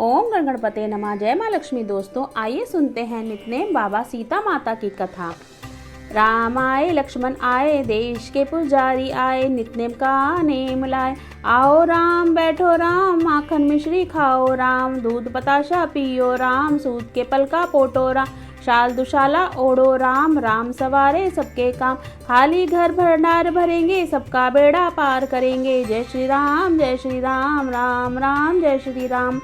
ओम गणपते नमः। जय माँ लक्ष्मी। दोस्तों आइए सुनते हैं नितनेम बाबा सीता माता की कथा। राम आए लक्ष्मण आए, देश के पुजारी आए, नितनेम का नेम लाए। आओ राम बैठो राम, माखन मिश्री खाओ राम, दूध बताशा पियो राम, सूत के पल का पोटो राम, शाल दुशाला ओढ़ो राम, राम सवारे सबके काम, खाली घर भंडार भरेंगे, सबका बेड़ा पार करेंगे। जय श्री राम राम राम जय श्री राम।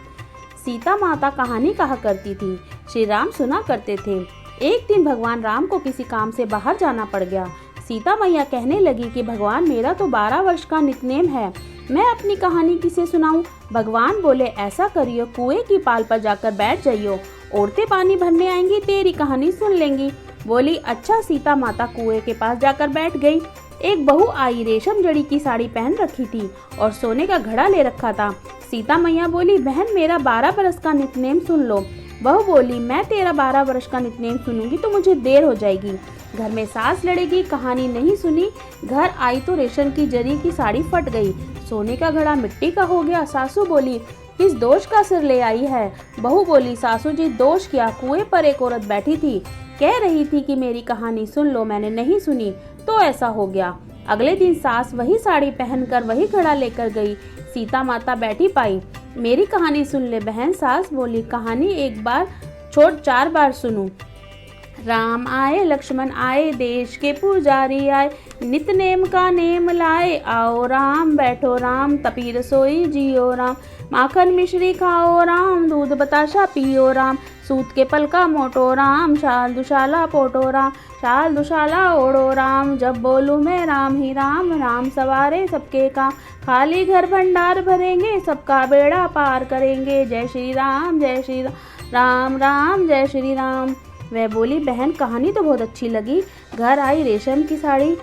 सीता माता कहानी कहा करती थी, श्री राम सुना करते थे। एक दिन भगवान राम को किसी काम से बाहर जाना पड़ गया। सीता मैया कहने लगी कि भगवान मेरा तो 12 वर्ष का नितनेम है, मैं अपनी कहानी किसे सुनाऊं। भगवान बोले ऐसा करियो, कुएं की पाल पर जाकर बैठ जाइयो, औरतें पानी भरने आएंगी, तेरी कहानी सुन लेंगी। बोली अच्छा। सीता माता कुएं के पास जाकर बैठ गई। एक बहू आई, रेशम जड़ी की साड़ी पहन रखी थी और सोने का घड़ा ले रखा था। सीता मैया बोली बहन मेरा 12 बरस का नितनेम सुन लो। बहू बोली मैं तेरा 12 वर्ष का नितनेम सुनूंगी तो मुझे देर हो जाएगी, घर में सास लड़ेगी। कहानी नहीं सुनी, घर आई तो रेशम की जरी की साड़ी फट गई, सोने का घड़ा मिट्टी का हो गया। सासू बोली किस दोष का सिर ले आई है। बहू बोली सासू जी दोष क्या, कुएं पर एक औरत बैठी थी, कह रही थी कि मेरी कहानी सुन लो, मैंने नहीं सुनी तो ऐसा हो गया। अगले दिन सास वही साड़ी पहनकर वही घड़ा लेकर गई। सीता माता बैठी पाई, मेरी कहानी सुन ले बहन। सास बोली कहानी एक बार छोड़ 4 बार सुनूं। राम आए लक्ष्मण आए, देश के पुजारी आए, नितनेम का नेम लाए। आओ राम बैठो राम, तपी रसोई जियो राम, माखन मिश्री खाओ राम, दूध बताशा पियो राम, सूत के पल का मोटो राम, शाल दुशाला पोटो राम, शाल दुशाला ओढ़ो राम। जब बोलूँ मैं राम ही राम, राम सवारे सबके काम, खाली घर भंडार भरेंगे, सबका बेड़ा पार करेंगे। जय श्री राम राम राम जय श्री राम। वह बोली बहन कहानी तो बहुत अच्छी लगी। घर आई, रेशम की साड़ी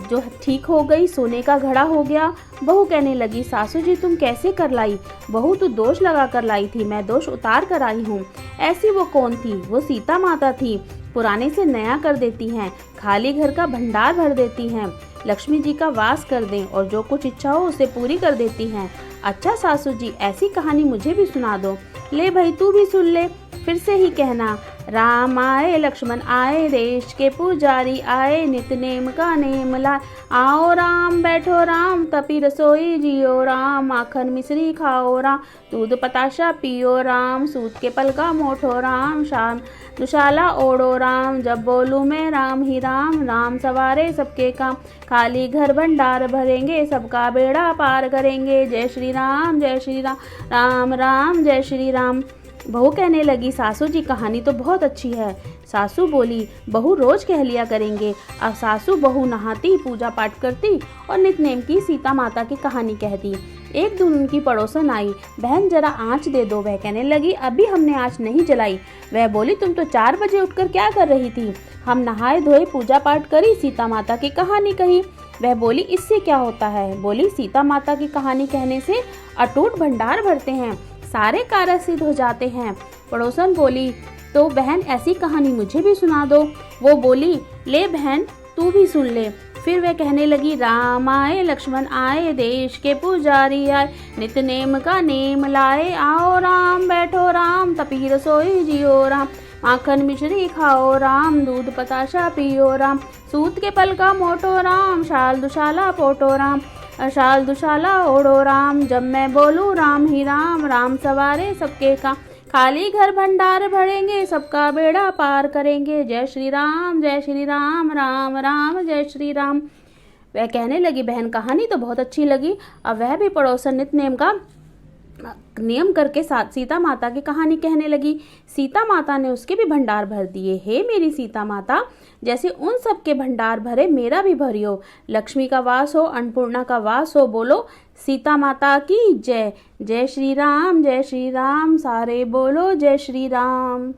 जो ठीक हो गई, सोने का घड़ा हो गया। बहू कहने लगी सासू जी तुम कैसे कर लाई। बहू तू दोष लगा कर लाई थी, मैं दोष उतार कर आई हूँ। ऐसी वो कौन थी, वो सीता माता थी, पुराने से नया कर देती हैं, खाली घर का भंडार भर देती हैं, लक्ष्मी जी का वास कर दें और जो कुछ इच्छा हो उसे पूरी कर देती हैं। अच्छा सासू जी ऐसी कहानी मुझे भी सुना दो। ले भाई तू भी सुन ले, फिर से ही कहना। राम आए लक्ष्मण आए, देश के पुजारी आए, नितनेम का नेम लाए। आओ राम बैठो राम, तपी रसोई जियो राम, माखन मिश्री खाओ राम, दूध बताशा पियो राम, सूत के पल का मोठो राम, शान दुशाला ओढ़ो राम। जब बोलूँ मैं राम ही राम, राम सवारे सबके काम, खाली घर भंडार भरेंगे, सबका बेड़ा पार करेंगे। जय श्री राम राम राम जय श्री राम। बहू कहने लगी सासू जी कहानी तो बहुत अच्छी है। सासू बोली बहू रोज कह लिया करेंगे। अब सासू बहू नहाती, पूजा पाठ करती और नितनेम की सीता माता की कहानी कहती। एक दिन उनकी पड़ोसन आई, बहन जरा आँच दे दो। वह कहने लगी अभी हमने आँच नहीं जलाई। वह बोली तुम तो 4 बजे उठकर क्या कर रही थी। हम नहाए धोए, पूजा पाठ करी, सीता माता की कहानी कही। वह बोली इससे क्या होता है। बोली सीता माता की कहानी कहने से अटूट भंडार भरते हैं, सारे कार्य सिद्ध हो जाते हैं। पड़ोसन बोली तो बहन ऐसी कहानी मुझे भी सुना दो। वो बोली ले बहन तू भी सुन ले। फिर वह कहने लगी राम आए लक्ष्मण आए, देश के पुजारी आए, नितनेम का नेम लाए। आओ राम बैठो राम, तपी रसोई जियो राम, माखन मिश्री खाओ राम, दूध बताशा पियो राम, सूत के पल का मोटो राम, शाल दुशाला पोटो राम, शाल दुशाला ओढ़ो राम। जब मैं बोलूँ राम ही राम, राम सवारे सबके काम, खाली घर भंडार भरेंगे, सबका बेड़ा पार करेंगे। जय श्री राम राम राम जय श्री राम। वह कहने लगी बहन कहानी तो बहुत अच्छी लगी। अब वह भी पड़ोसन नितनेम का नियम करके साथ सीता माता की कहानी कहने लगी। सीता माता ने उसके भी भंडार भर दिए। हे मेरी सीता माता, जैसे उन सब के भंडार भरे मेरा भी भरियो। लक्ष्मी का वास हो, अन्नपूर्णा का वास हो। बोलो सीता माता की जय। जय श्री राम सारे बोलो जय श्री राम।